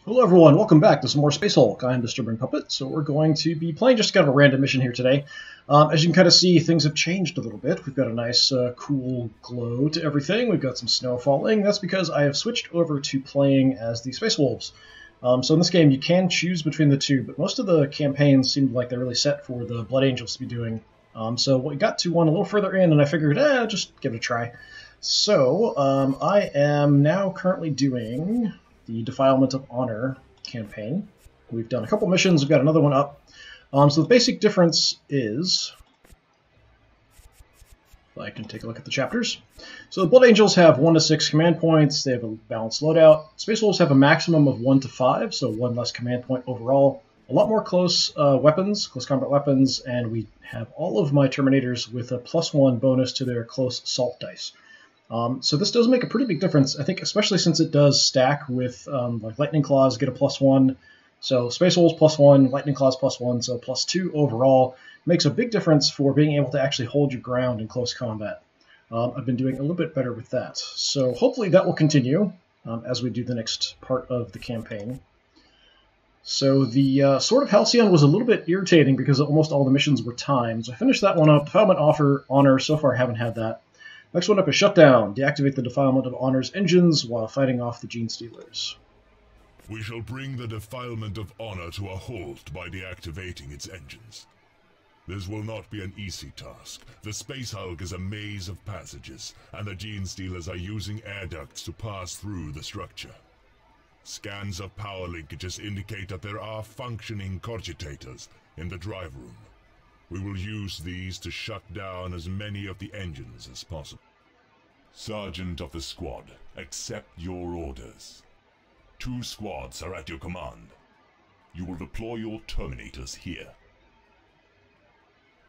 Hello everyone, welcome back to some more Space Hulk. I'm DisturbingPuppet, so we're going to be playing just kind of a random mission here today. As you can kind of see, things have changed a little bit. We've got a nice, cool glow to everything. We've got some snow falling. That's because I have switched over to playing as the Space Wolves. So in this game, you can choose between the two, but most of the campaigns seemed like they're really set for the Blood Angels to be doing. So we got to one a little further in, and I figured, just give it a try. So I am now currently doing the Defilement of Honor campaign. We've done a couple missions, we've got another one up. So the basic difference is, I can take a look at the chapters. So the Blood Angels have 1 to 6 command points, they have a balanced loadout. Space Wolves have a maximum of 1 to 5, so 1 less command point overall. A lot more close weapons, close combat weapons, and we have all of my Terminators with a +1 bonus to their close assault dice. So this does make a pretty big difference, I think, especially since it does stack with like Lightning Claws get a +1. So Space Wolves +1, Lightning Claws +1, so +2 overall. Makes a big difference for being able to actually hold your ground in close combat. I've been doing a little bit better with that. So hopefully that will continue as we do the next part of the campaign. So the Sword of Halcyon was a little bit irritating because almost all the missions were timed. So I finished that one up. Defilement of Honor, so far I haven't had that. Next one up is Shutdown. Deactivate the Defilement of Honor's engines while fighting off the Gene Stealers. We shall bring the Defilement of Honor to a halt by deactivating its engines. This will not be an easy task. The Space Hulk is a maze of passages, and the Gene Stealers are using air ducts to pass through the structure. Scans of power linkages indicate that there are functioning cogitators in the drive room. We will use these to shut down as many of the engines as possible. Sergeant of the squad, accept your orders. 2 squads are at your command. You will deploy your Terminators here.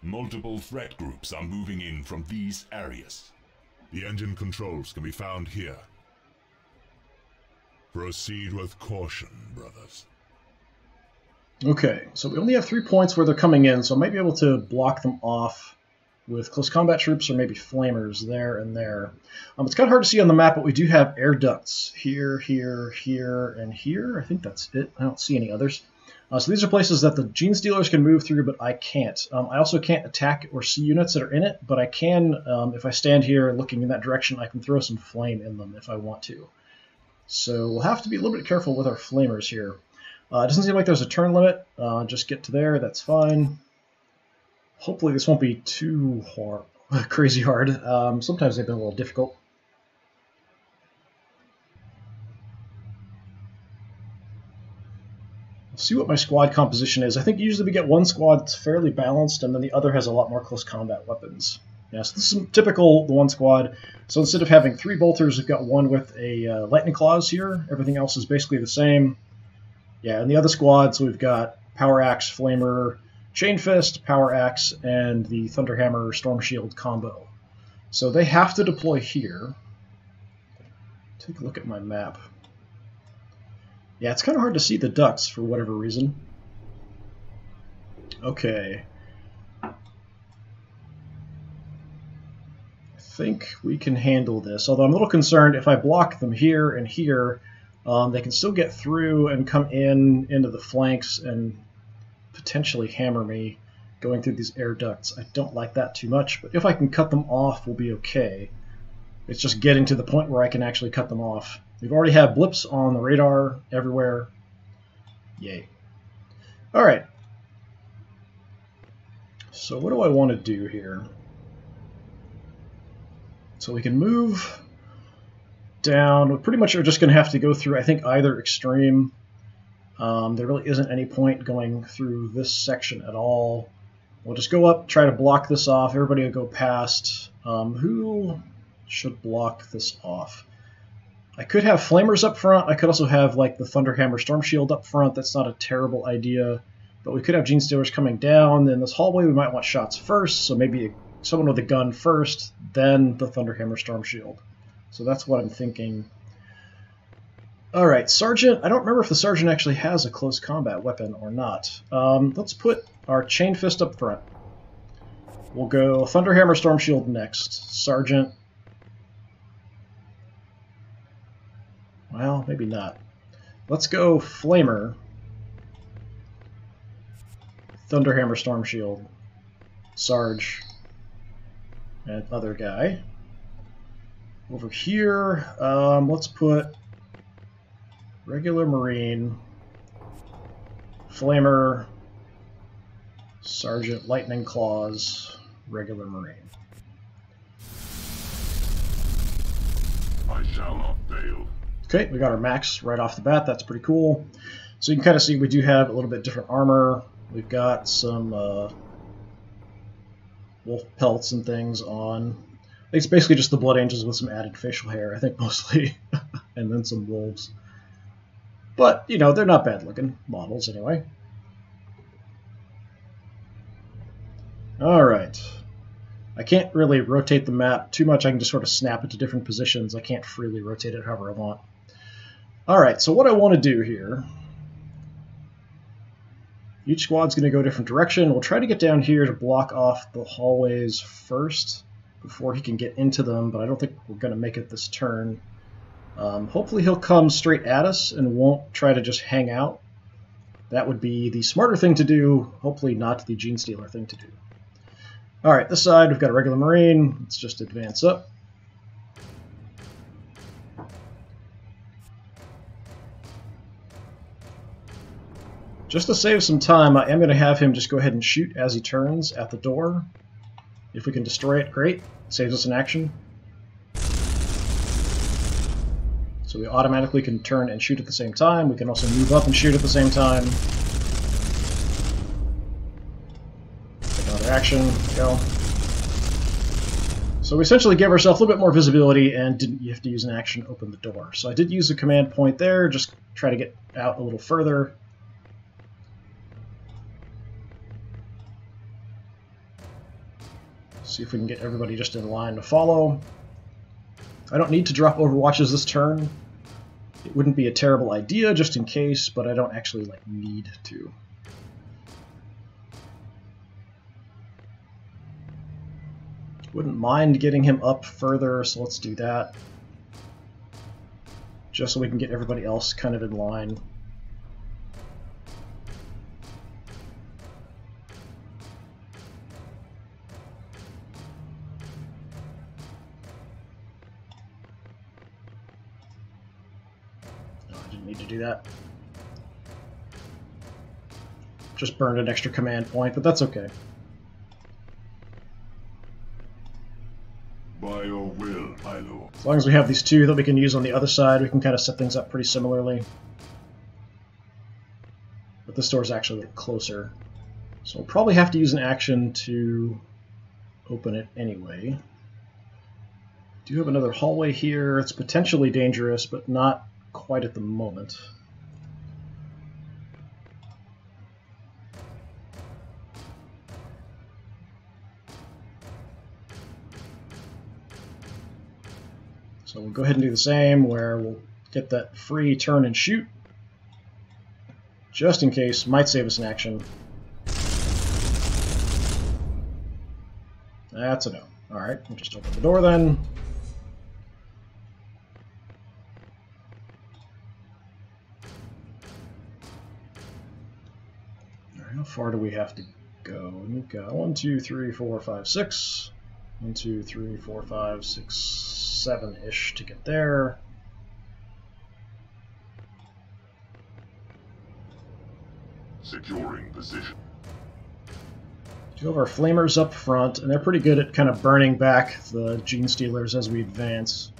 Multiple threat groups are moving in from these areas. The engine controls can be found here. Proceed with caution, brothers. Okay, so we only have 3 points where they're coming in, so I might be able to block them off with close combat troops or maybe flamers there and there. It's kind of hard to see on the map, but we do have air ducts here, here, here, and here. I think that's it. I don't see any others. So these are places that the Gene Stealers can move through, but I can't. I also can't attack or see units that are in it, but I can, if I stand here looking in that direction, I can throw some flame in them if I want to. So we'll have to be a little bit careful with our flamers here. It doesn't seem like there's a turn limit. Just get to there, that's fine. Hopefully this won't be too hard, crazy hard. Sometimes they've been a little difficult. Let's see what my squad composition is. I think usually we get one squad that's fairly balanced, and then the other has a lot more close combat weapons. Yeah, so this is typical, the one squad. So instead of having 3 bolters, we've got one with a Lightning Claws here. Everything else is basically the same. Yeah, in the other squads, we've got Power Axe, Flamer, Chain Fist, Power Axe, and the Thunderhammer Storm Shield combo. So they have to deploy here. Take a look at my map. Yeah, it's kind of hard to see the ducts for whatever reason. Okay. I think we can handle this, although I'm a little concerned if I block them here and here, they can still get through and come into the flanks and potentially hammer me going through these air ducts. I don't like that too much, but if I can cut them off, we'll be okay. It's just getting to the point where I can actually cut them off. We've already had blips on the radar everywhere. Yay. Alright. So what do I want to do here? So we can move down. We pretty much are just going to have to go through, I think, either extreme. There really isn't any point going through this section at all. We'll just go up, try to block this off. Everybody will go past. Who should block this off? I could have flamers up front. I could also have like the Thunderhammer Storm Shield up front. That's not a terrible idea. But we could have Gene Stealers coming down. In this hallway, we might want shots first. So maybe someone with a gun first, then the Thunderhammer Storm Shield. So that's what I'm thinking. Alright, Sergeant. I don't remember if the Sergeant actually has a close combat weapon or not. Let's put our Chain Fist up front. We'll go Thunderhammer Storm Shield next. Sergeant. Well, maybe not. let's go Flamer, Thunderhammer, Storm Shield, Sarge, and other guy. Over here, let's put regular Marine, Flamer, Sergeant Lightning Claws, regular Marine. I shall not fail. Okay, we got our max right off the bat. That's pretty cool. So you can kind of see we do have a little bit different armor. We've got some wolf pelts and things on. It's basically just the Blood Angels with some added facial hair, I think, mostly, and then some wolves. But, you know, they're not bad-looking models, anyway. Alright. I can't really rotate the map too much. I can just sort of snap it to different positions. I can't freely rotate it however I want. Alright, so what I want to do here... Each squad's going to go a different direction. We'll try to get down here to block off the hallways first before he can get into them, but I don't think we're going to make it this turn. Hopefully he'll come straight at us and won't try to just hang out. That would be the smarter thing to do, hopefully not the Gene Stealer thing to do. Alright, this side we've got a regular Marine. Let's just advance up. Just to save some time, I am going to have him just go ahead and shoot as he turns at the door. If we can destroy it, great. Saves us an action. So we automatically can turn and shoot at the same time. We can also move up and shoot at the same time. Take another action. There we go. So we essentially gave ourselves a little bit more visibility and didn't have to use an action to open the door. So I did use a command point there, just try to get out a little further. See if we can get everybody just in line to follow. I don't need to drop Overwatches this turn. It wouldn't be a terrible idea, just in case, but I don't actually need to. Wouldn't mind getting him up further, so let's do that. Just so we can get everybody else kind of in line. Need to do that. Just burned an extra command point, but that's okay. By your will, my lord. As long as we have these two that we can use on the other side, we can kind of set things up pretty similarly. But this door is actually closer, so we'll probably have to use an action to open it anyway. Do have another hallway here. It's potentially dangerous, but not quite at the moment. So we'll go ahead and do the same, where we'll get that free turn and shoot. Just in case, might save us an action. That's a no. Alright, we'll just open the door then. How far do we have to go? We've got 1, 2, 3, 4, 5, 6. 1, 2, 3, 4, 5, 6, 7-ish to get there. Securing position. Two of our flamers up front, and they're pretty good at kind of burning back the Gene Stealers as we advance.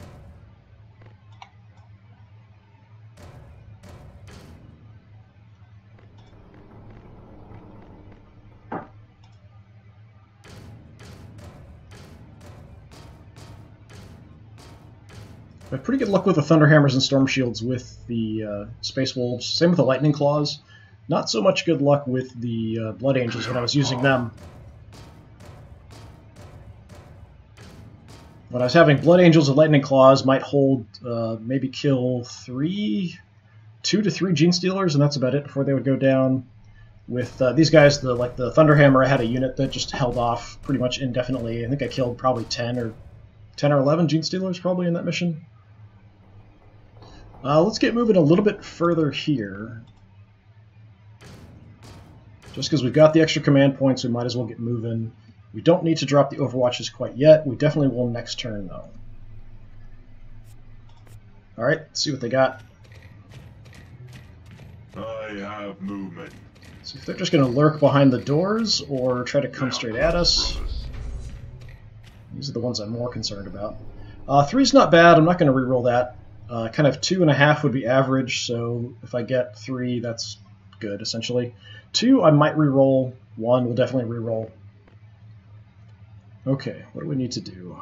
I have pretty good luck with the Thunderhammers and Storm Shields with the Space Wolves. Same with the Lightning Claws. Not so much good luck with the Blood Angels when I was using them. When I was having Blood Angels and Lightning Claws, might hold, maybe kill 2 to 3 Gene Stealers, and that's about it before they would go down. With these guys, like the Thunderhammer, I had a unit that just held off pretty much indefinitely. I think I killed probably 10 or 11 Gene Stealers probably in that mission. Let's get moving a little bit further here. Just because we've got the extra command points, we might as well get moving. We don't need to drop the overwatches quite yet. We definitely will next turn, though. Alright, let's see what they got. I have movement. See if they're just going to lurk behind the doors or try to come straight at us. These are the ones I'm more concerned about. 3's not bad. I'm not going to reroll that. Kind of 2.5 would be average, so if I get 3, that's good, essentially. 2, I might reroll. 1 will definitely reroll. Okay, what do we need to do?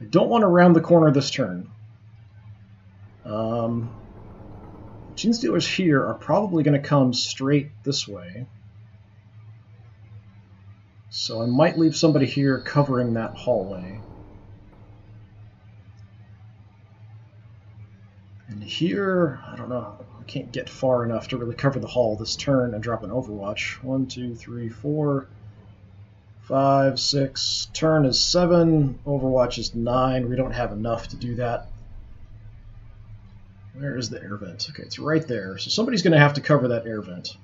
I don't want to round the corner this turn. Gene Stealers here are probably going to come straight this way. So I might leave somebody here covering that hallway. And here, I don't know, I can't get far enough to really cover the hall this turn and drop an Overwatch. 1, 2, 3, 4, 5, 6. Turn is 7, Overwatch is 9. We don't have enough to do that. Where is the air vent? Okay, it's right there. So somebody's going to have to cover that air vent.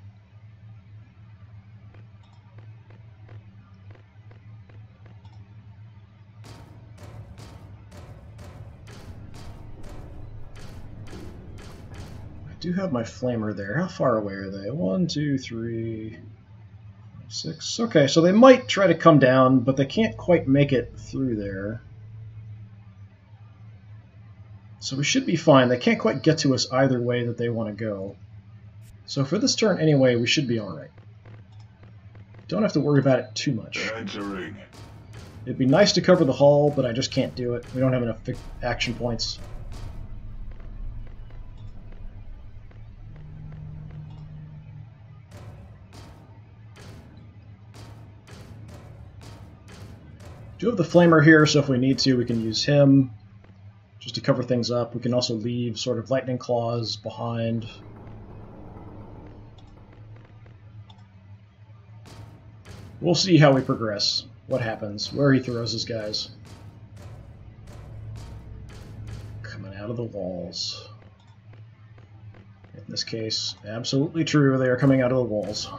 I do have my flamer there. How far away are they? 1, 2, 3, 6. Okay, so they might try to come down, but they can't quite make it through there. So we should be fine. They can't quite get to us either way that they want to go. So for this turn anyway, we should be alright. Don't have to worry about it too much. Entering. It'd be nice to cover the hall, but I just can't do it. We don't have enough action points. Do have the flamer here, so if we need to, we can use him just to cover things up. We can also leave sort of lightning claws behind. We'll see how we progress, what happens, where he throws his guys. Coming out of the walls. In this case, absolutely true, they are coming out of the walls.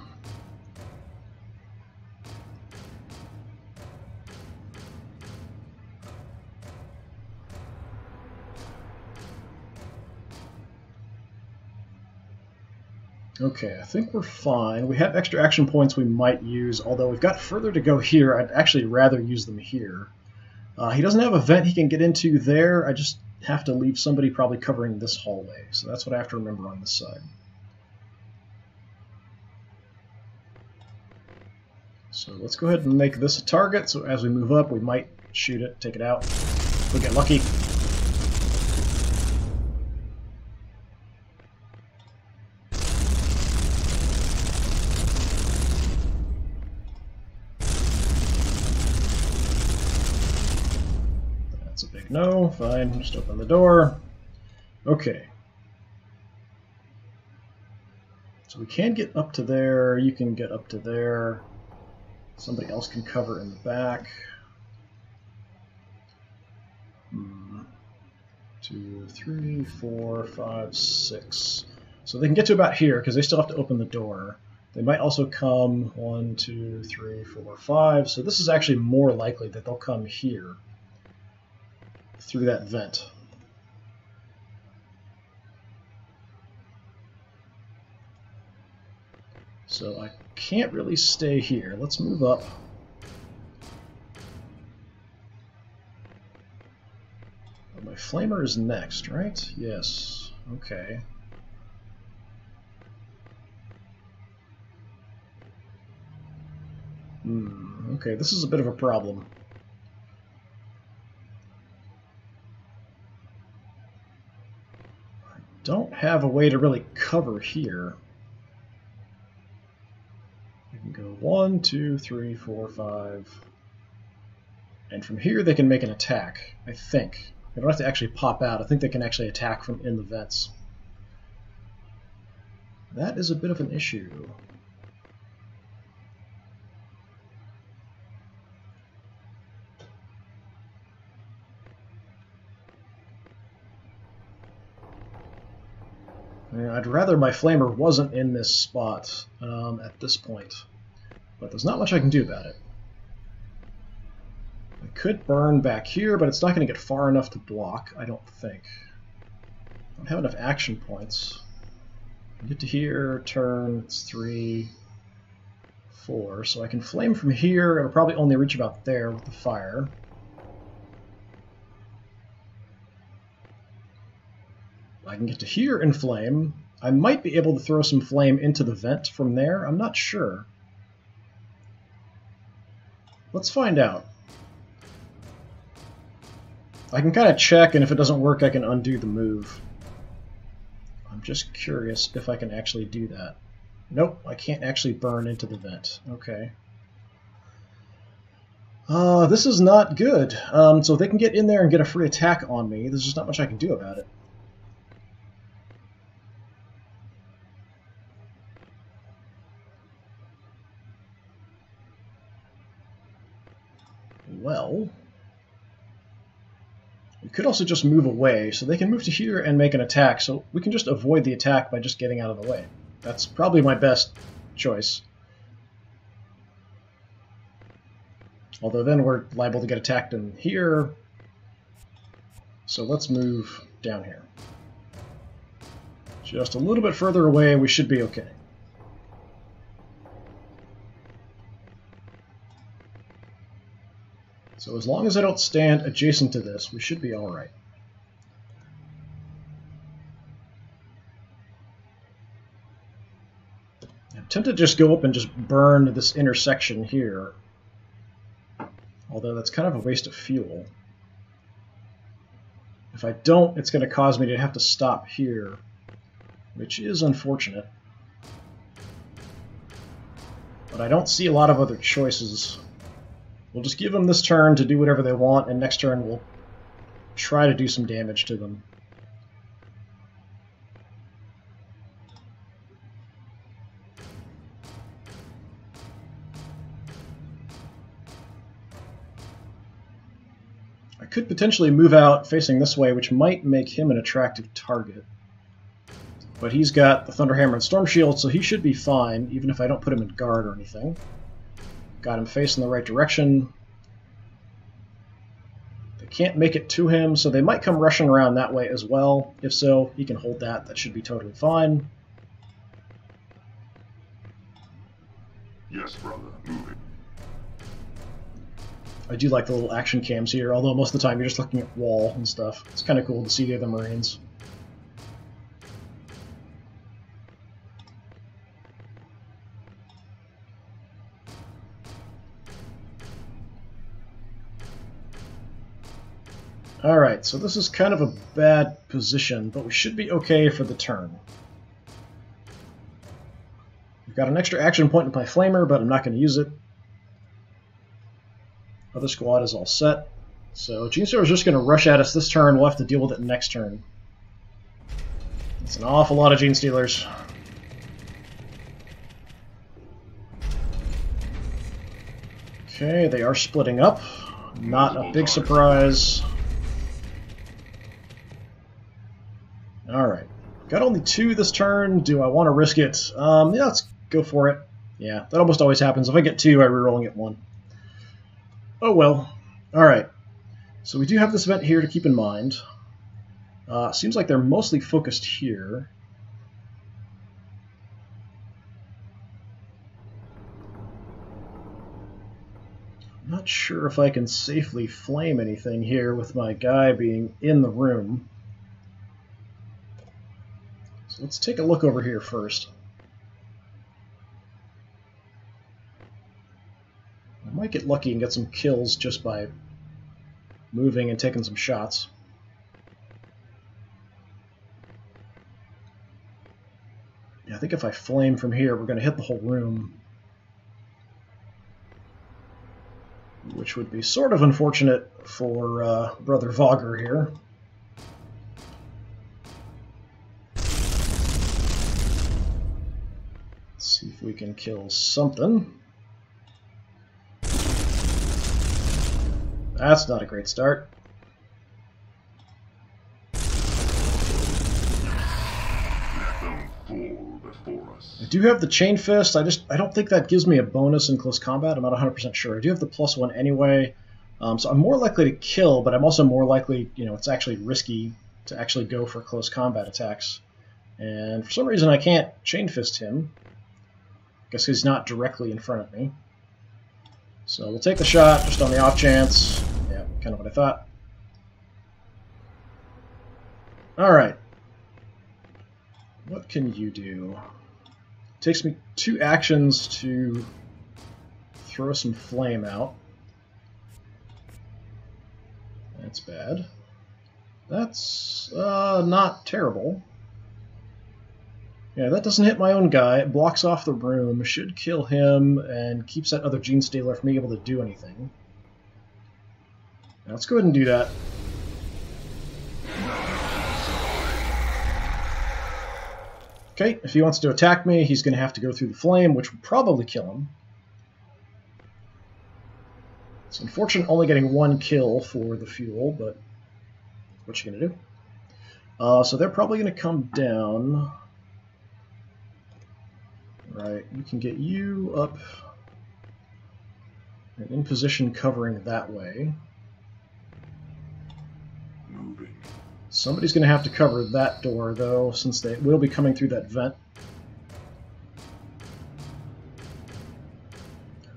Okay, I think we're fine. We have extra action points we might use, although we've got further to go here. I'd actually rather use them here. He doesn't have a vent he can get into there. I just have to leave somebody probably covering this hallway. So that's what I have to remember on this side. So let's go ahead and make this a target. So as we move up, we might shoot it, take it out. We'll get lucky. No, fine, just open the door. Okay. So we can get up to there, you can get up to there. Somebody else can cover in the back. 2, 3, 4, 5, 6. So they can get to about here because they still have to open the door. They might also come 1, 2, 3, 4, 5. So this is actually more likely that they'll come here through that vent. So I can't really stay here. Let's move up. Oh, my flamer is next, right? Yes. Okay. Okay, this is a bit of a problem. Don't have a way to really cover here. You can go 1, 2, 3, 4, 5. And from here they can make an attack, I think. They don't have to actually pop out. I think they can actually attack from in the vents. That is a bit of an issue. I'd rather my flamer wasn't in this spot at this point, but there's not much I can do about it. I could burn back here, but it's not going to get far enough to block, I don't think. I don't have enough action points. Get to here, turn, it's 3, 4, so I can flame from here. It'll probably only reach about there with the fire. I can get to here and flame. I might be able to throw some flame into the vent from there. I'm not sure. Let's find out. I can kind of check, and if it doesn't work, I can undo the move. I'm just curious if I can actually do that. Nope, I can't actually burn into the vent. Okay. This is not good. So if they can get in there and get a free attack on me, there's just not much I can do about it. Well, we could also just move away, so they can move to here and make an attack, so we can just avoid the attack by just getting out of the way. That's probably my best choice. Although then we're liable to get attacked in here, so let's move down here. Just a little bit further away, we should be okay. So as long as I don't stand adjacent to this, we should be all right. I'm tempted to just go up and just burn this intersection here, although that's kind of a waste of fuel. If I don't, it's going to cause me to have to stop here, which is unfortunate. But I don't see a lot of other choices. We'll just give them this turn to do whatever they want, and next turn we'll try to do some damage to them. I could potentially move out facing this way, which might make him an attractive target. But he's got the Thunderhammer and Storm Shield, so he should be fine, even if I don't put him in guard or anything. Got him facing the right direction. They can't make it to him, so they might come rushing around that way as well. If so, he can hold that. That should be totally fine. Yes, brother. Move it. I do like the little action cams here, although most of the time you're just looking at wall and stuff. It's kind of cool to see the other Marines. Alright, so this is kind of a bad position, but we should be okay for the turn. We've got an extra action point with my Flamer, but I'm not going to use it. Other squad is all set. So Genestealer is just going to rush at us this turn. We'll have to deal with it next turn. It's an awful lot of Genestealers. Okay, they are splitting up. Not a big surprise. Alright. Got only 2 this turn. Do I want to risk it? Yeah, let's go for it. Yeah, that almost always happens. If I get 2, I reroll and get 1. Oh well. Alright. So we do have this event here to keep in mind. Seems like they're mostly focused here. I'm not sure if I can safely flame anything here with my guy being in the room. So let's take a look over here first. I might get lucky and get some kills just by moving and taking some shots. Yeah, I think if I flame from here, we're going to hit the whole room. Which would be sort of unfortunate for Brother Vogger here. See if we can kill something. That's not a great start. Let the us. I do have the Chain Fist. I don't think that gives me a bonus in close combat. I'm not 100% sure. I do have the +1 anyway, so I'm more likely to kill, but I'm also more likely, it's actually risky to actually go for close combat attacks. And for some reason I can't Chain Fist him. I guess he's not directly in front of me. So we'll take the shot just on the off chance. Yeah, kind of what I thought. Alright. What can you do? It takes me 2 actions to throw some flame out. That's bad. That's not terrible. Yeah, that doesn't hit my own guy. It blocks off the room, should kill him, and keeps that other Gene Stealer from being able to do anything. Now let's go ahead and do that. Okay, if he wants to attack me, he's going to have to go through the flame, which would probably kill him. It's unfortunate only getting 1 kill for the fuel, but what you going to do? So they're probably going to come down. Right, we can get you up and in position covering that way. Moving. Somebody's going to have to cover that door, though, since they will be coming through that vent.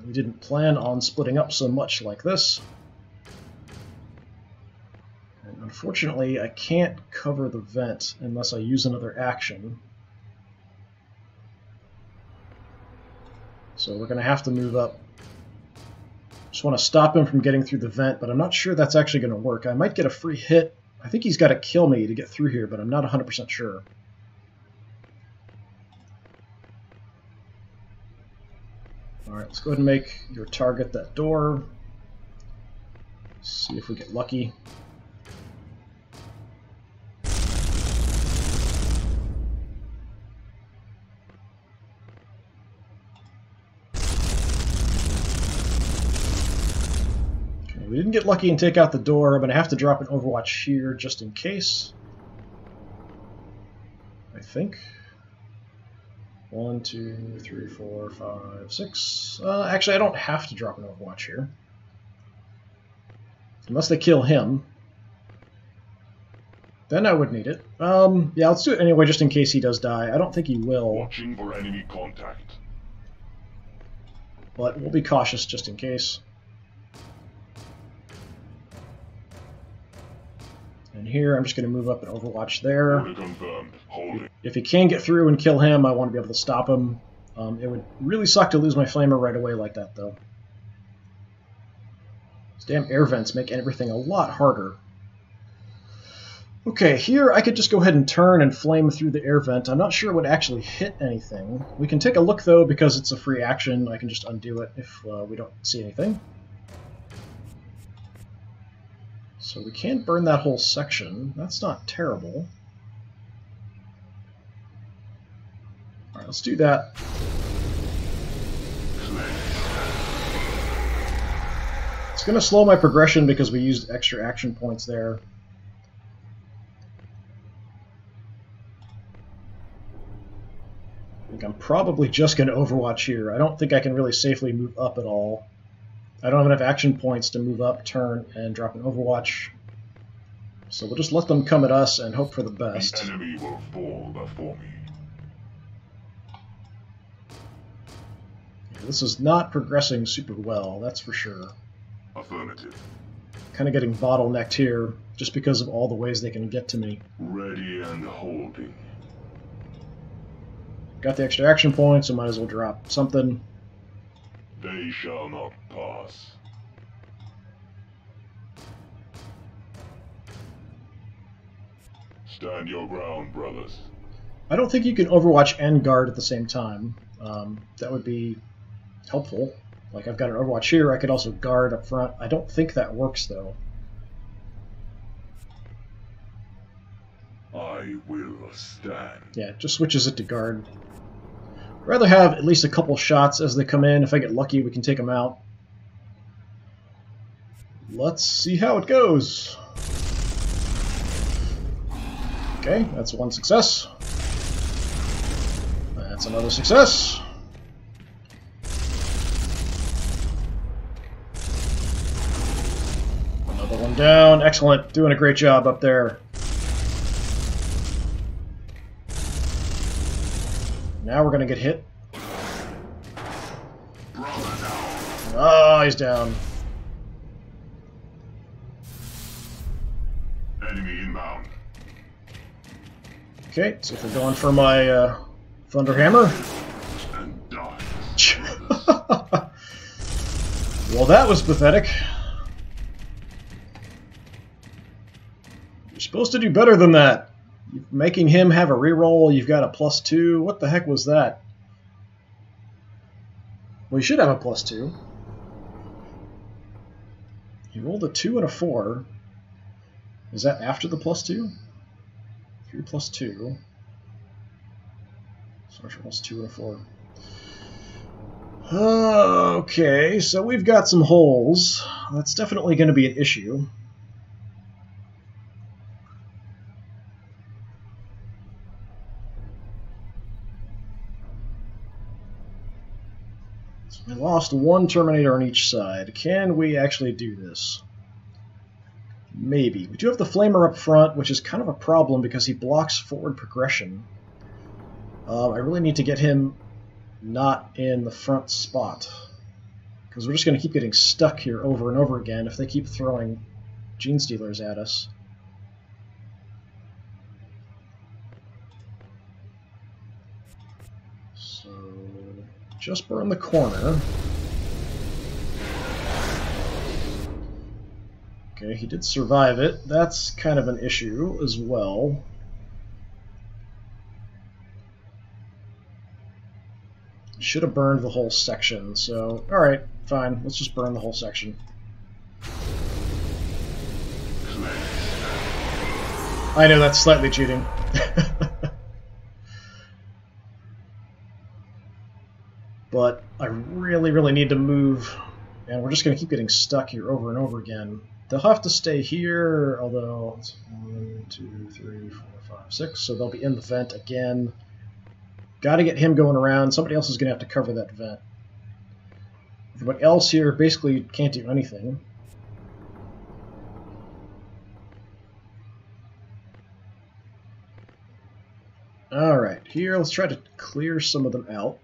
We didn't plan on splitting up so much like this. And unfortunately, I can't cover the vent unless I use another action. So we're going to have to move up. Just want to stop him from getting through the vent, but I'm not sure that's actually going to work. I might get a free hit. I think he's got to kill me to get through here, but I'm not 100% sure. Alright, let's go ahead and make your target that door. See if we get lucky. We didn't get lucky and take out the door. I'm going to have to drop an Overwatch here just in case. I think. 1, 2, 3, 4, 5, 6. Actually, I don't have to drop an Overwatch here. Unless they kill him. Then I would need it. Yeah, let's do it anyway just in case he does die. I don't think he will. Watching for enemy contact. But we'll be cautious just in case. And here, I'm just going to move up an Overwatch there. Order confirmed. Holding. If he can get through and kill him, I want to be able to stop him. It would really suck to lose my Flamer right away like that, though. These damn air vents make everything a lot harder. Okay, here I could just go ahead and turn and flame through the air vent. I'm not sure it would actually hit anything. We can take a look, though, because it's a free action. I can just undo it if we don't see anything. So we can burn that whole section. That's not terrible. Alright, let's do that. It's going to slow my progression because we used extra action points there. I think I'm probably just going to Overwatch here. I don't think I can really safely move up at all. I don't have enough action points to move up, turn, and drop an Overwatch. So we'll just let them come at us and hope for the best. The enemy will fall before me. Yeah, this is not progressing super well, that's for sure. Affirmative. Kind of getting bottlenecked here, just because of all the ways they can get to me. Ready and holding. Got the extra action points, so might as well drop something. They shall not pass. Stand your ground, brothers. I don't think you can Overwatch and guard at the same time. That would be helpful. Like, I've got an Overwatch here, I could also guard up front. I don't think that works, though. I will stand. Yeah, it just switches it to guard. I'd rather have at least a couple shots as they come in. If I get lucky, we can take them out. Let's see how it goes. Okay, that's one success. That's another success. Another one down. Excellent. Doing a great job up there. Now we're going to get hit. Oh, he's down. Enemy inbound. Okay, so if we're going for my Thunder Hammer. And die. Well, that was pathetic. You're supposed to do better than that. Making him have a reroll, you've got a +2. What the heck was that? Well, you should have a +2. He rolled a 2 and a 4. Is that after the +2? 3 + 2. Social +2 and a 4. Okay, so we've got some holes. That's definitely going to be an issue. So we lost one Terminator on each side. Can we actually do this? Maybe. We do have the Flamer up front, which is kind of a problem because he blocks forward progression. I really need to get him not in the front spot, because we're just going to keep getting stuck here over and over again if they keep throwing Gene Stealers at us. So, just burn the corner. Okay, he did survive it. That's kind of an issue as well. Should have burned the whole section, so... Alright, fine. Let's just burn the whole section. I know that's slightly cheating. But I really, really need to move, and we're just going to keep getting stuck here over and over again. They'll have to stay here, although it's 1, 2, 3, 4, 5, 6, so they'll be in the vent again. Got to get him going around. Somebody else is going to have to cover that vent. Everybody else here basically can't do anything. Alright, here, let's try to clear some of them out.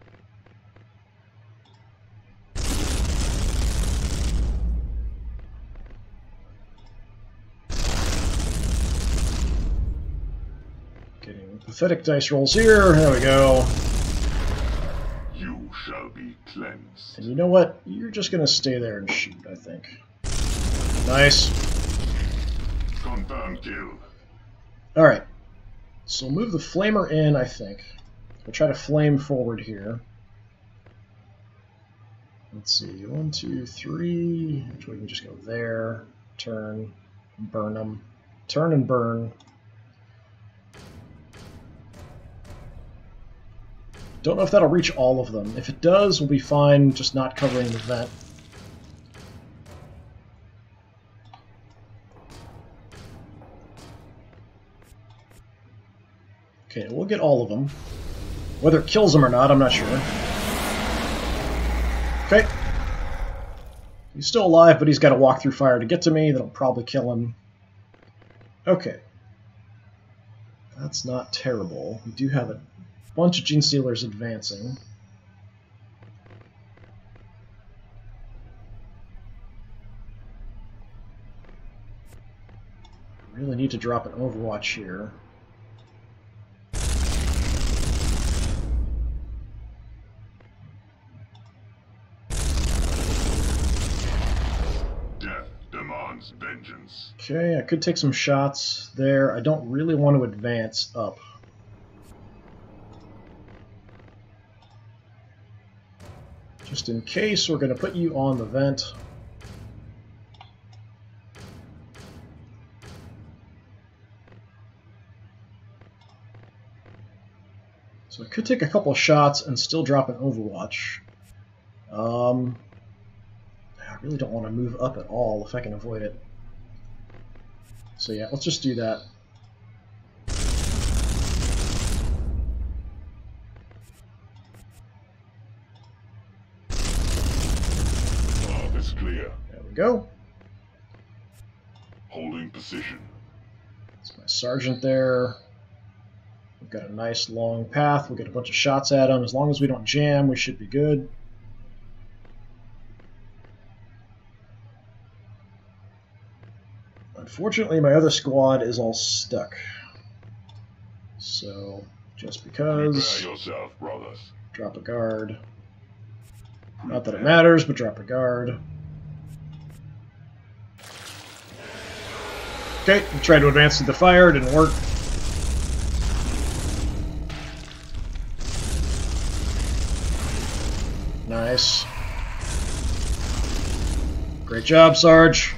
Pathetic dice rolls here. There we go. You shall be cleansed. And you know what? You're just going to stay there and shoot, I think. Nice. Confirmed kill. Alright. So we'll move the Flamer in, I think. We'll try to flame forward here. Let's see. 1, 2, 3. Which we can just go there. Turn. Burn them. Turn and burn. Don't know if that'll reach all of them. If it does, we'll be fine just not covering the vent. Okay, we'll get all of them. Whether it kills them or not, I'm not sure. Okay. He's still alive, but he's got to walk through fire to get to me. That'll probably kill him. Okay. That's not terrible. We do have a bunch of Gene Stealers advancing. Really need to drop an Overwatch here. Death demands vengeance. Okay, I could take some shots there. I don't really want to advance up. Just in case, we're going to put you on the vent. So I could take a couple of shots and still drop an Overwatch. I really don't want to move up at all if I can avoid it. So yeah, let's just do that. we go. Holding position. That's my sergeant there. We've got a nice long path. We'll get a bunch of shots at him. As long as we don't jam, we should be good. Unfortunately, my other squad is all stuck. So, just because... Prepare yourself, brothers. Drop a guard. Not that it matters, but drop a guard. Okay, tried to advance through the fire, didn't work. Nice. Great job, Sarge.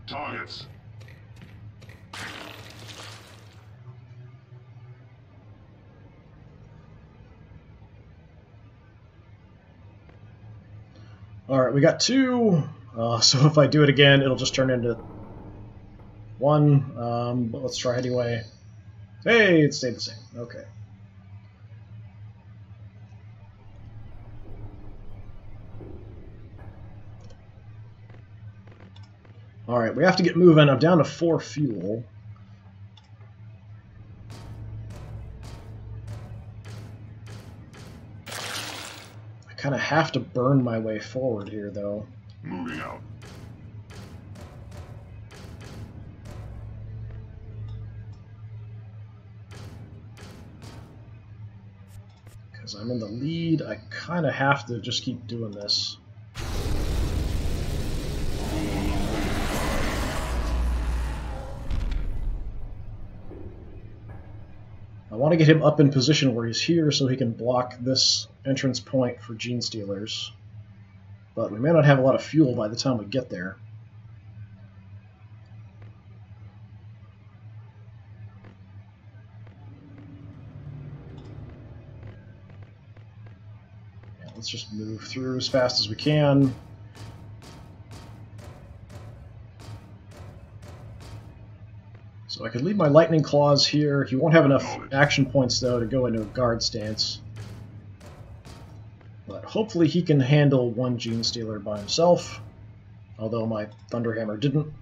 Targets. Alright, we got 2. So if I do it again, it'll just turn into 1. But let's try anyway. Hey, it stayed the same. Okay. Alright, we have to get moving. I'm down to 4 fuel. I kind of have to burn my way forward here, though. Moving out. Because I'm in the lead, I kind of have to just keep doing this. I want to get him up in position where he's here so he can block this entrance point for Gene Stealers. But we may not have a lot of fuel by the time we get there. Yeah, let's just move through as fast as we can. So I could leave my lightning claws here. He won't have enough action points, though, to go into a guard stance. But hopefully he can handle 1 Gene Stealer by himself, although my Thunderhammer didn't.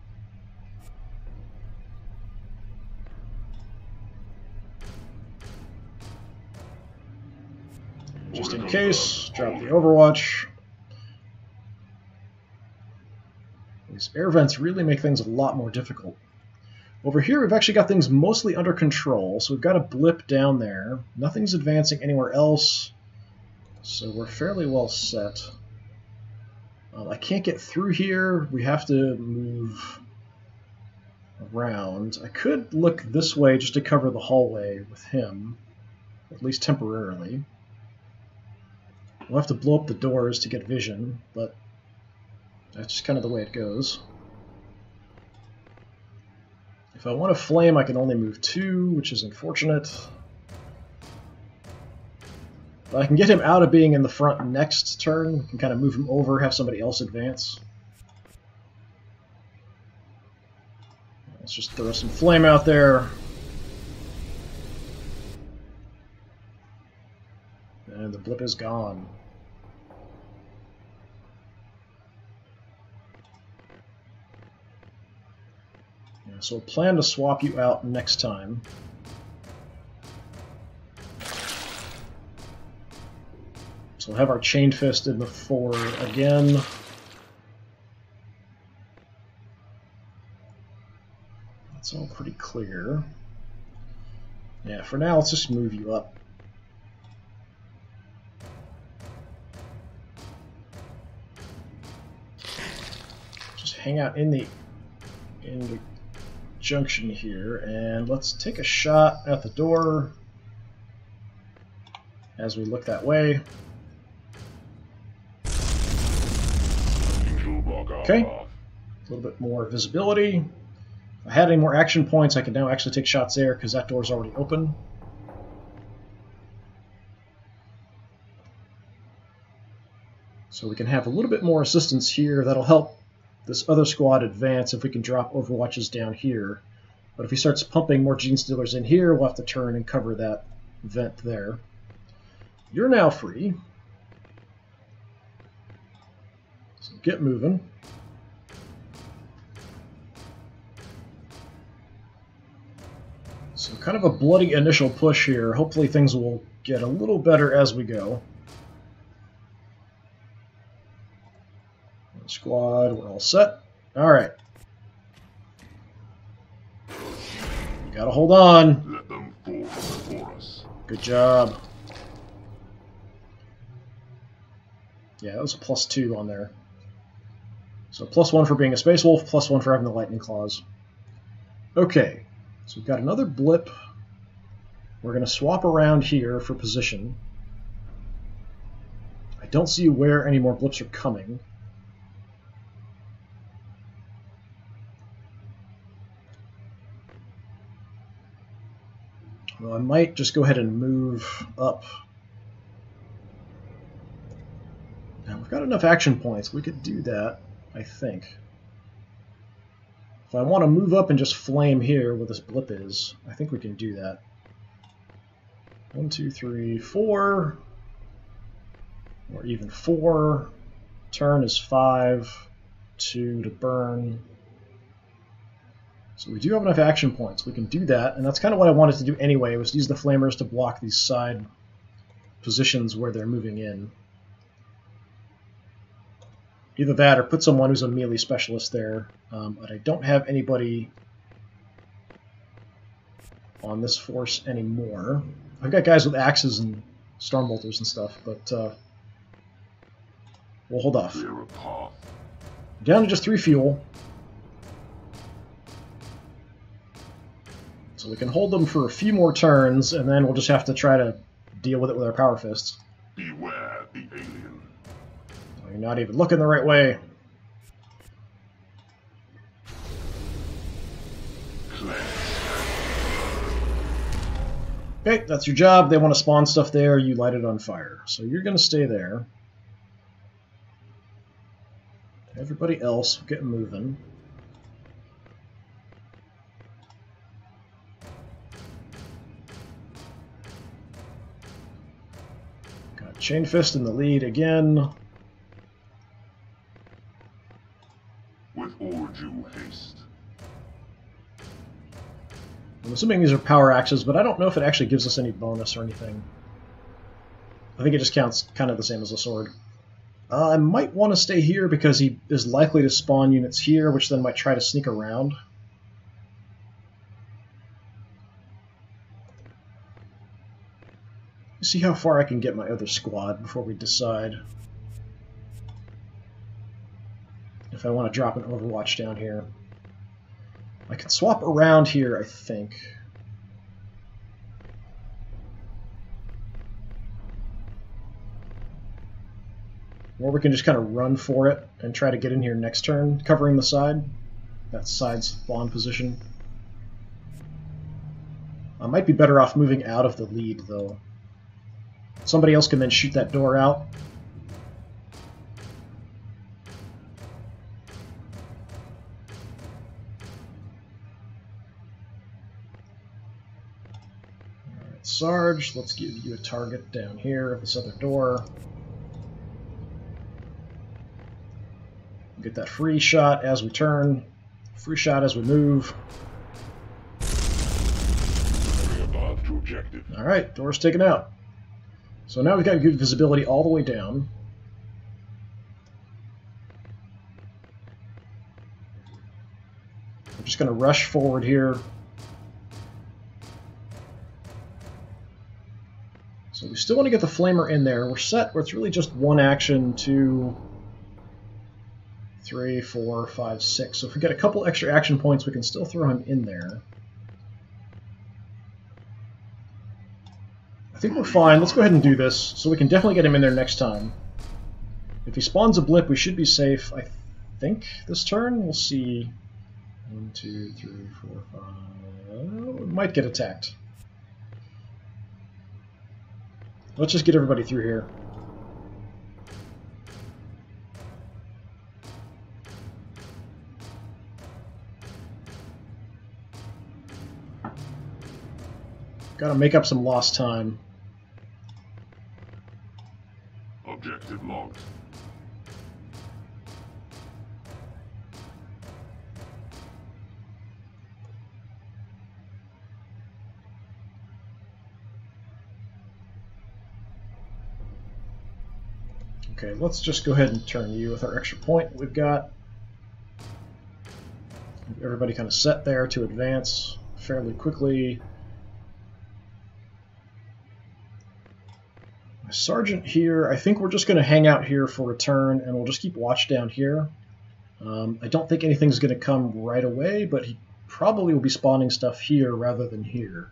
Just in case, drop the Overwatch. These air vents really make things a lot more difficult. Over here, we've actually got things mostly under control, so we've got a blip down there. Nothing's advancing anywhere else, so we're fairly well set. I can't get through here. We have to move around. I could look this way just to cover the hallway with him, at least temporarily. We'll have to blow up the doors to get vision, but that's just kind of the way it goes. If I want to flame, I can only move 2, which is unfortunate. But I can get him out of being in the front next turn. I can kind of move him over, have somebody else advance. Let's just throw some flame out there. And the blip is gone. So we'll plan to swap you out next time. So we'll have our Chain Fist in the 4 again. That's all pretty clear. Yeah, for now, let's just move you up. Just hang out in the junction here, and let's take a shot at the door as we look that way. Okay, a little bit more visibility. If I had any more action points, I could now actually take shots there because that door's already open. So we can have a little bit more assistance here. That'll help this other squad advance if we can drop Overwatches down here. But if he starts pumping more Gene Stealers in here, we'll have to turn and cover that vent there. You're now free. get moving. So kind of a bloody initial push here. Hopefully things will get a little better as we go. Squad, we're all set. Alright. You gotta hold on. Let them fall before us. Good job. Yeah, that was a +2 on there. So +1 for being a Space Wolf, +1 for having the Lightning Claws. Okay, so we've got another blip. We're going to swap around here for position. I don't see where any more blips are coming. Well, I might just go ahead and move up. Now, we've got enough action points. We could do that, I think. If I want to move up and just flame here where this blip is, I think we can do that. 1, 2, 3, 4. Or even 4. Turn is 5. 2 to burn. So we do have enough action points. We can do that, and that's kind of what I wanted to do anyway, was use the flamers to block these side positions where they're moving in. Either that or put someone who's a melee specialist there, but I don't have anybody on this force anymore. I've got guys with axes and storm bolters and stuff, but we'll hold off. Down to just 3 fuel. So we can hold them for a few more turns, and then we'll just have to try to deal with it with our power fists. Beware the alien. Oh, you're not even looking the right way. Okay, that's your job. They want to spawn stuff there, you light it on fire. So you're going to stay there. Everybody else, get moving. Got Chain Fist in the lead again. With all due haste. I'm assuming these are power axes, but I don't know if it actually gives us any bonus or anything. I think it just counts kind of the same as a sword. I might want to stay here because he is likely to spawn units here, which then might try to sneak around. Let's see how far I can get my other squad before we decide if I want to drop an Overwatch down here. I can swap around here, I think. Or we can just kind of run for it and try to get in here next turn, covering the side. That side's spawn position. I might be better off moving out of the lead, though. Somebody else can then shoot that door out. Alright, Sarge, let's give you a target down here at this other door. Get that free shot as we turn, free shot as we move. Above to objective. Alright, door's taken out. So now we've got good visibility all the way down. We're just going to rush forward here. So we still want to get the flamer in there. We're set where it's really just one action, 2, 3, 4, 5, 6. So if we get a couple extra action points, we can still throw him in there. I think we're fine. Let's go ahead and do this, so we can definitely get him in there next time. If he spawns a blip, we should be safe, I think, this turn. We'll see. 1, 2, 3, 4, 5... We might get attacked. Let's just get everybody through here. Gotta make up some lost time. Objective locked. Okay, let's just go ahead and turn you with our extra point we've got. Everybody kind of set there to advance fairly quickly. My sergeant here, I think we're just going to hang out here for a turn, and we'll just keep watch down here. I don't think anything's going to come right away, but he probably will be spawning stuff here rather than here.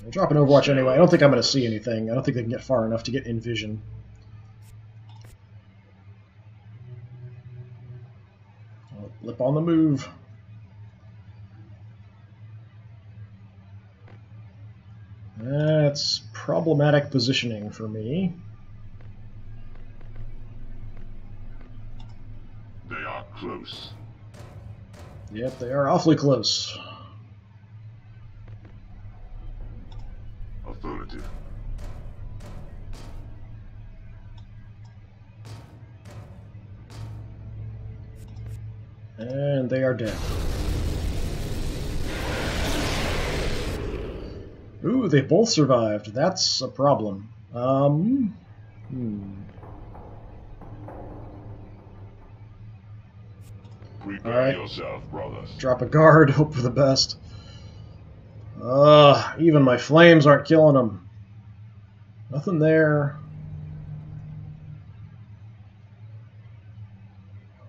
We'll drop an Overwatch anyway. I don't think I'm going to see anything. I don't think they can get far enough to get in vision. Lip on the move. That's problematic positioning for me. They are close. Yep, they are awfully close. Affirmative. And they are dead. Ooh, they both survived. That's a problem. Prepare yourself, brothers. Drop a guard, hope for the best. Even my flames aren't killing them. Nothing there.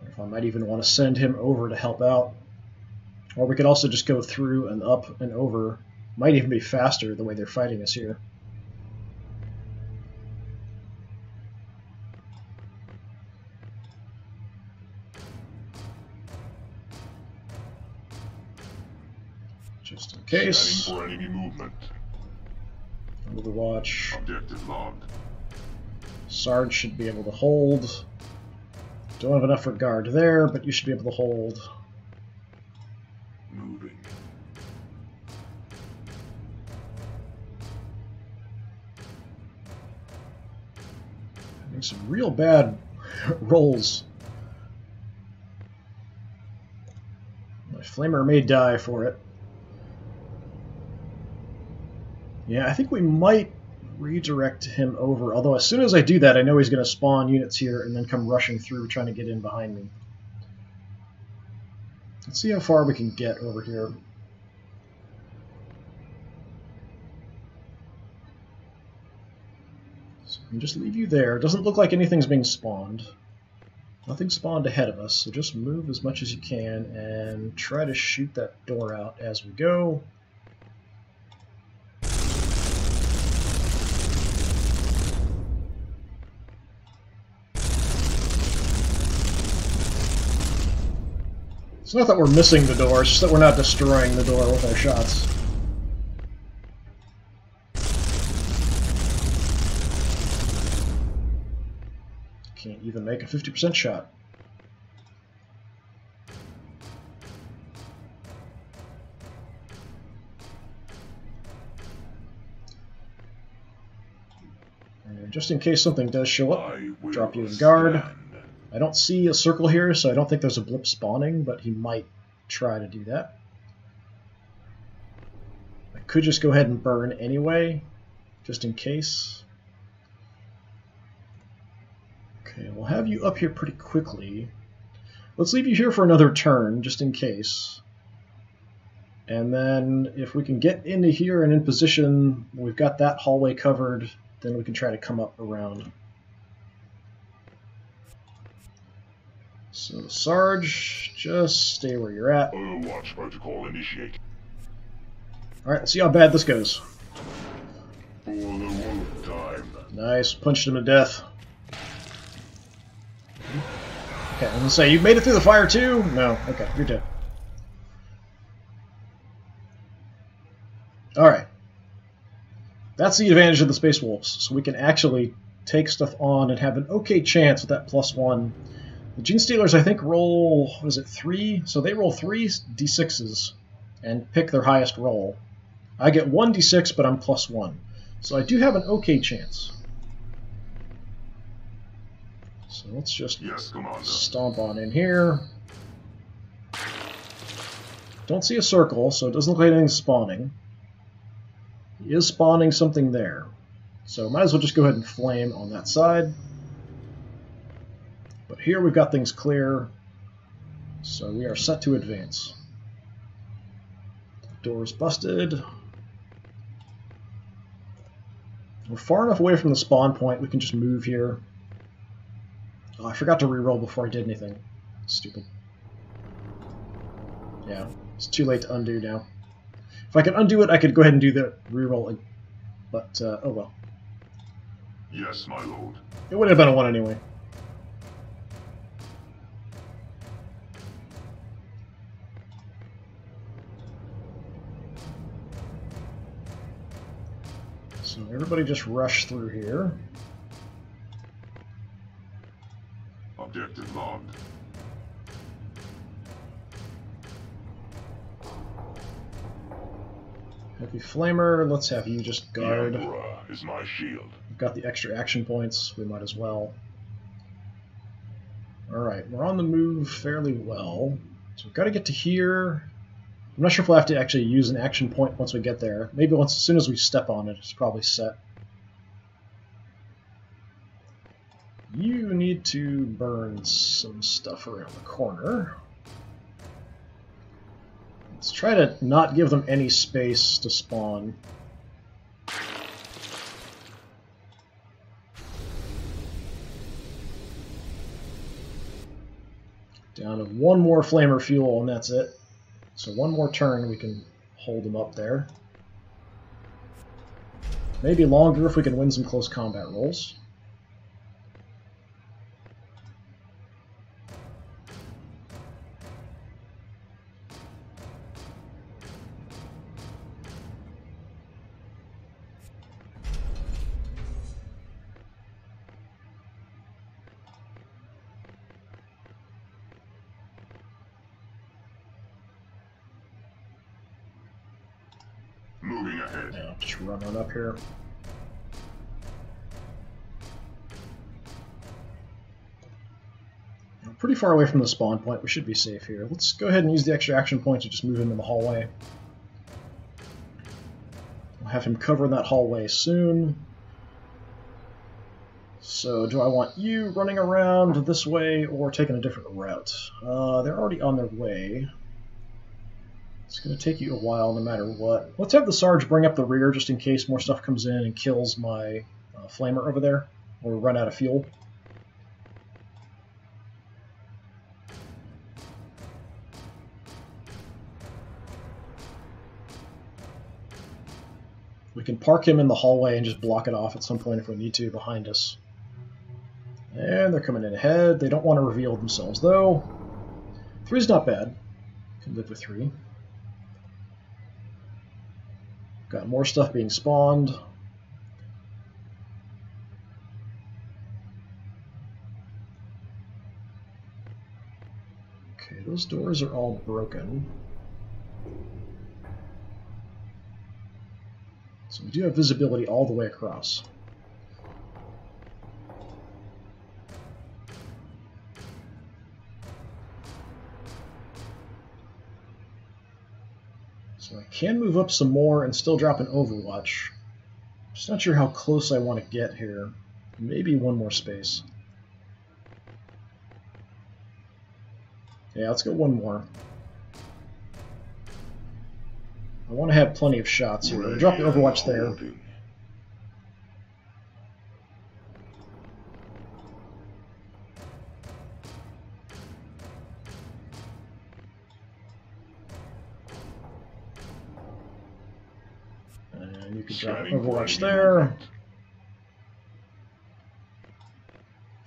If I might even want to send him over to help out. Or we could also just go through and up and over. Might even be faster the way they're fighting us here. Just in case. Scanning for enemy movement. Overwatch. Objective logged. Sarge should be able to hold. Don't have enough for guard there, but you should be able to hold. Moving. Having some real bad rolls. My flamer may die for it. Yeah, I think we might redirect him over, although as soon as I do that, I know he's going to spawn units here and then come rushing through trying to get in behind me. Let's see how far we can get over here. So we can just leave you there. It doesn't look like anything's being spawned. Nothing spawned ahead of us, so just move as much as you can and try to shoot that door out as we go. It's not that we're missing the door, it's just that we're not destroying the door with our shots. Can't even make a 50% shot. And just in case something does show up, drop you in guard. I don't see a circle here, so I don't think there's a blip spawning, but he might try to do that. I could just go ahead and burn anyway, just in case. Okay, we'll have you up here pretty quickly. Let's leave you here for another turn, just in case. And then if we can get into here and in position, we've got that hallway covered, then we can try to come up around. So, Sarge, just stay where you're at. Overwatch protocol initiate. Alright, let's see how bad this goes. For the wolf time. Nice, punched him to death. Okay, I'm gonna say, you made it through the fire too? No, okay, you're dead. Alright. That's the advantage of the Space Wolves, so we can actually take stuff on and have an okay chance with that +1. The Gene Stealers, I think, roll, what is it, 3? So they roll 3 d6s and pick their highest roll. I get 1 d6, but I'm +1. So I do have an okay chance. So let's just stomp on in here. Don't see a circle, so it doesn't look like anything's spawning. He is spawning something there. So might as well just go ahead and flame on that side. But here we've got things clear, so we are set to advance. Door's busted. We're far enough away from the spawn point, we can just move here. Oh, I forgot to reroll before I did anything. Stupid. Yeah, it's too late to undo now. If I could undo it, I could go ahead and do the reroll, but oh well. Yes, my lord. It would have been a 1 anyway. So everybody just rush through here. Objective logged. Heavy Flamer, let's have you just guard. The Emperor is my shield. We've got the extra action points, we might as well. Alright, we're on the move fairly well. So we've got to get to here. I'm not sure if we'll have to actually use an action point once we get there. Maybe once, as soon as we step on it, it's probably set. You need to burn some stuff around the corner. Let's try to not give them any space to spawn. Down to 1 more flamer fuel and that's it. So 1 more turn we can hold them up there. Maybe longer if we can win some close combat rolls. Moving ahead. Yeah, just run on up here. We're pretty far away from the spawn point. We should be safe here. Let's go ahead and use the extra action point to just move him in the hallway. We'll have him cover that hallway soon. So, do I want you running around this way or taking a different route? They're already on their way. It's going to take you a while no matter what. Let's have the Sarge bring up the rear just in case more stuff comes in and kills my flamer over there, or run out of fuel. We can park him in the hallway and just block it off at some point if we need to behind us. And they're coming in ahead. They don't want to reveal themselves, though. 3's not bad. Can live with 3. Got more stuff being spawned. Okay, those doors are all broken. So we do have visibility all the way across. So I can move up some more and still drop an Overwatch. Just not sure how close I want to get here. Maybe 1 more space. Yeah, let's go 1 more. I want to have plenty of shots here. We'll drop the Overwatch there. And you can drop Overwatch there.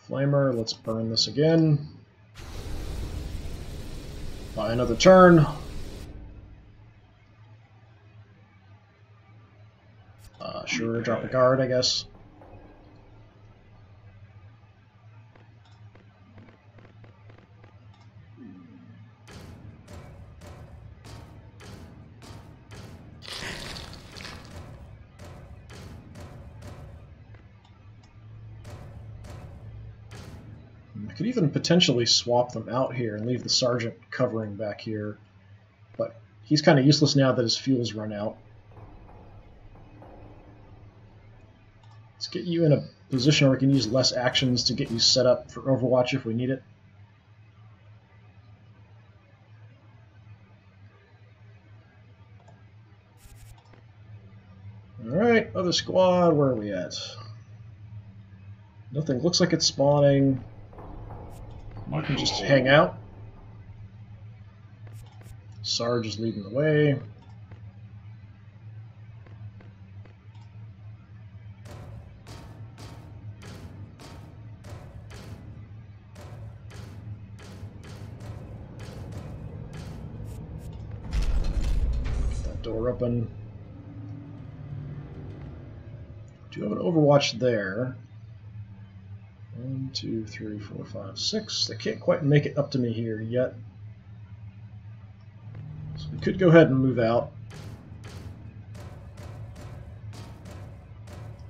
Flamer, let's burn this again. Buy another turn. Sure, drop a guard, I guess. I could even potentially swap them out here and leave the sergeant covering back here, but he's kind of useless now that his fuel's run out. Let's get you in a position where we can use less actions to get you set up for Overwatch if we need it. Alright, other squad, where are we at? Nothing looks like it's spawning. We can just hang out. Sarge is leading the way. Get that door open. Do you have an Overwatch there? 1, 2, 3, 4, 5, 6. They can't quite make it up to me here yet. So we could go ahead and move out.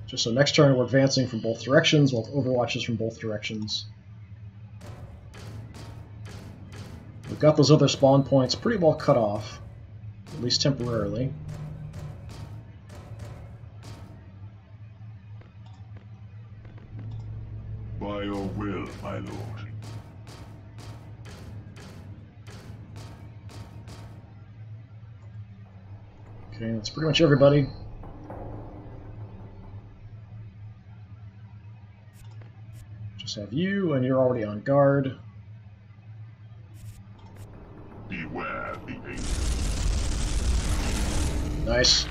Just so next turn we're advancing from both directions. We'll have Overwatches from both directions. We've got those other spawn points pretty well cut off, at least temporarily. By your will, my lord. Okay, that's pretty much everybody. Just have you, and you're already on guard. Beware the angel. Nice.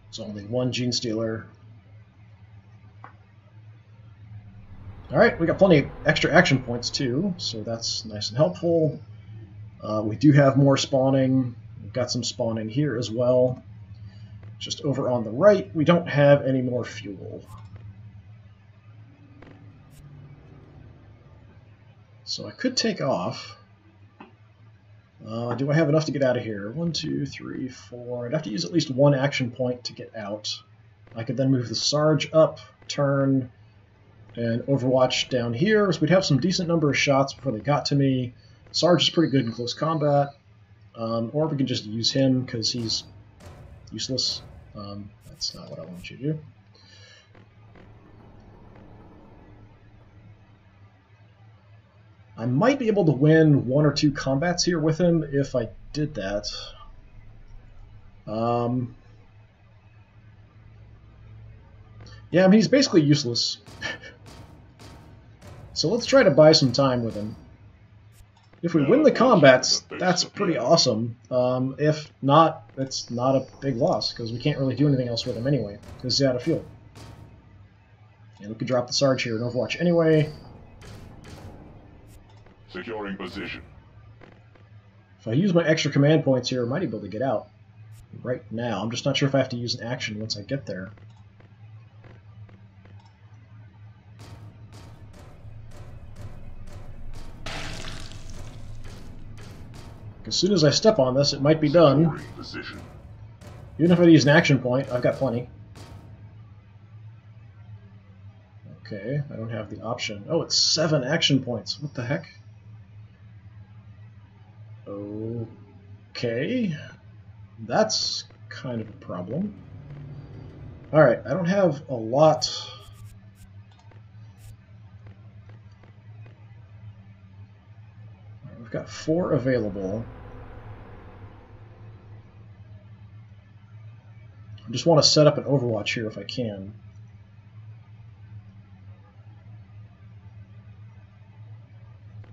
It's only one Gene Stealer. Alright, we got plenty of extra action points too, so that's nice and helpful. We do have more spawning. We've got some spawning here as well. Just over on the right, we don't have any more fuel. So I could take off. Do I have enough to get out of here? 1, 2, 3, 4. I'd have to use at least one action point to get out. I could then move the Sarge up, turn, and Overwatch down here. So we'd have some decent number of shots before they got to me. Sarge is pretty good in close combat. Or we can just use him because he's useless. That's not what I want you to do. I might be able to win 1 or 2 combats here with him if I did that. Yeah, I mean, he's basically useless. So let's try to buy some time with him. If we win the combats, that's pretty awesome. If not, it's not a big loss, because we can't really do anything else with him anyway, because he's out of fuel. And we could drop the Sarge here in Overwatch anyway. Securing position. If I use my extra command points here, I might be able to get out right now. I'm just not sure if I have to use an action once I get there. As soon as I step on this, it might be done. Even if I use an action point, I've got plenty. Okay, I don't have the option. Oh, it's 7 action points. What the heck? Okay. That's kind of a problem. Alright, I don't have a lot. We've got 4 available. I just want to set up an Overwatch here if I can.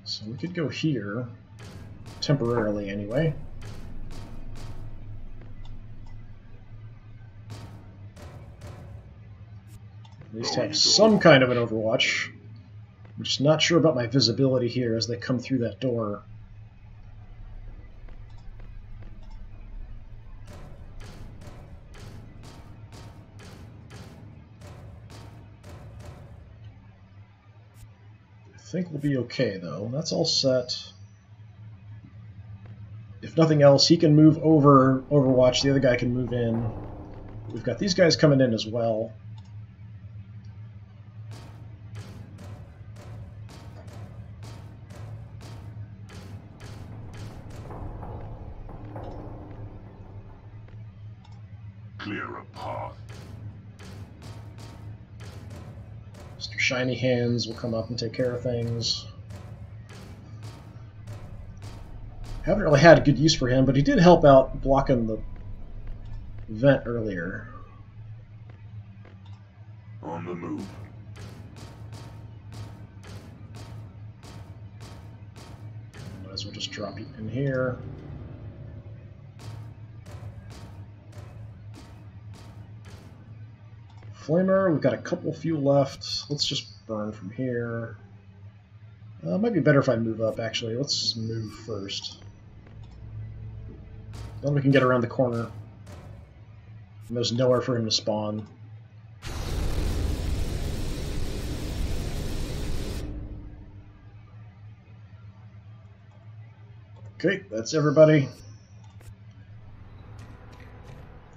So we could go here, temporarily anyway. At least have some kind of an Overwatch. I'm just not sure about my visibility here as they come through that door. I think we'll be okay, though. That's all set. If nothing else, he can move over Overwatch, the other guy can move in. We've got these guys coming in as well. Clear a path. shiny hands will come up and take care of things. Haven't really had a good use for him, but he did help out blocking the vent earlier. On the move. Might as well just drop you in here. Flamer, we've got a couple fuel left. Let's just burn from here. Might be better if I move up, actually. Let's move first. Then we can get around the corner. And there's nowhere for him to spawn. Okay, that's everybody.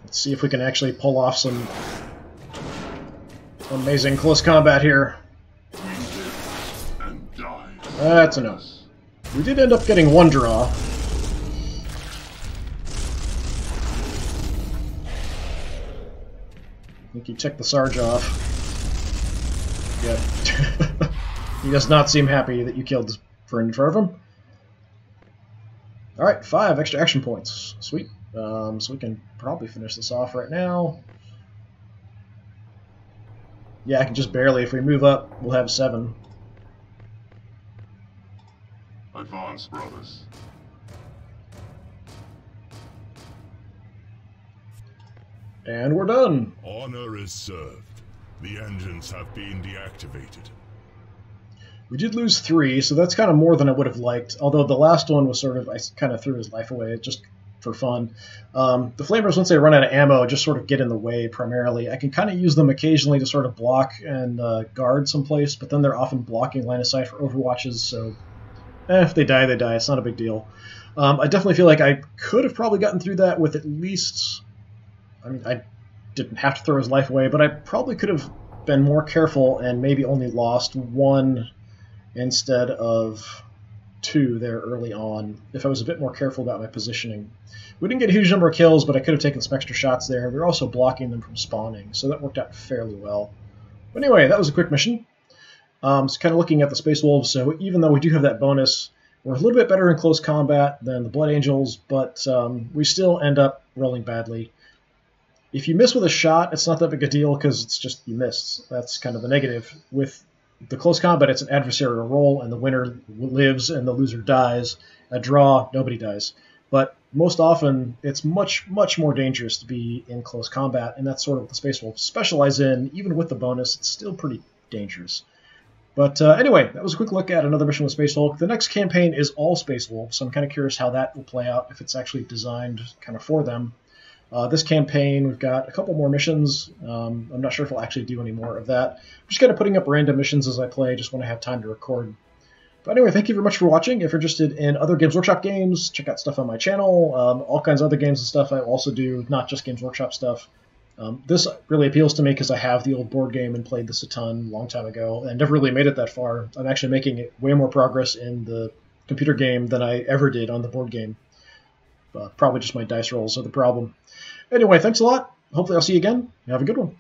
Let's see if we can actually pull off some amazing close combat here. That's a no. We did end up getting one draw. I think you took the Sarge off. Yep. He does not seem happy that you killed this friend in front of him. Alright, 5 extra action points. Sweet. So we can probably finish this off right now. Yeah, I can just barely. If we move up, we'll have 7. Advance, brothers. And we're done. Honor is served. The engines have been deactivated. We did lose 3, so that's kind of more than I would have liked. Although the last one was sort of, I kind of threw his life away just for fun. The flamers, once they run out of ammo, just sort of get in the way primarily. I can kind of use them occasionally to sort of block and guard someplace, but then they're often blocking line of sight for overwatches, so if they die, they die. It's not a big deal. I definitely feel like I could have probably gotten through that with at least... I mean, I didn't have to throw his life away, but I probably could have been more careful and maybe only lost 1 instead of 2 there early on, if I was a bit more careful about my positioning. We didn't get a huge number of kills, but I could have taken some extra shots there. We were also blocking them from spawning, so that worked out fairly well. But anyway, that was a quick mission. So kind of looking at the Space Wolves, so even though we do have that bonus, we're a little bit better in close combat than the Blood Angels, but we still end up rolling badly. If you miss with a shot, it's not that big a deal because it's just you missed. That's kind of the negative. With the close combat, it's an adversarial roll, and the winner lives and the loser dies. A draw, nobody dies. But most often, it's much, much more dangerous to be in close combat, and that's sort of what the Space Wolves specialize in. Even with the bonus, it's still pretty dangerous. But anyway, that was a quick look at another mission with Space Hulk. The next campaign is all Space Wolves, so I'm kind of curious how that will play out, if it's actually designed kind of for them. This campaign, we've got a couple more missions. I'm not sure if we'll actually do any more of that. I'm just kind of putting up random missions as I play, just when I have time to record. But anyway, thank you very much for watching. If you're interested in other Games Workshop games, check out stuff on my channel. All kinds of other games and stuff I also do, not just Games Workshop stuff. This really appeals to me because I have the old board game and played this a ton a long time ago and never really made it that far. I'm actually making it way more progress in the computer game than I ever did on the board game. Probably just my dice rolls are the problem. Anyway, thanks a lot. Hopefully I'll see you again. Have a good one.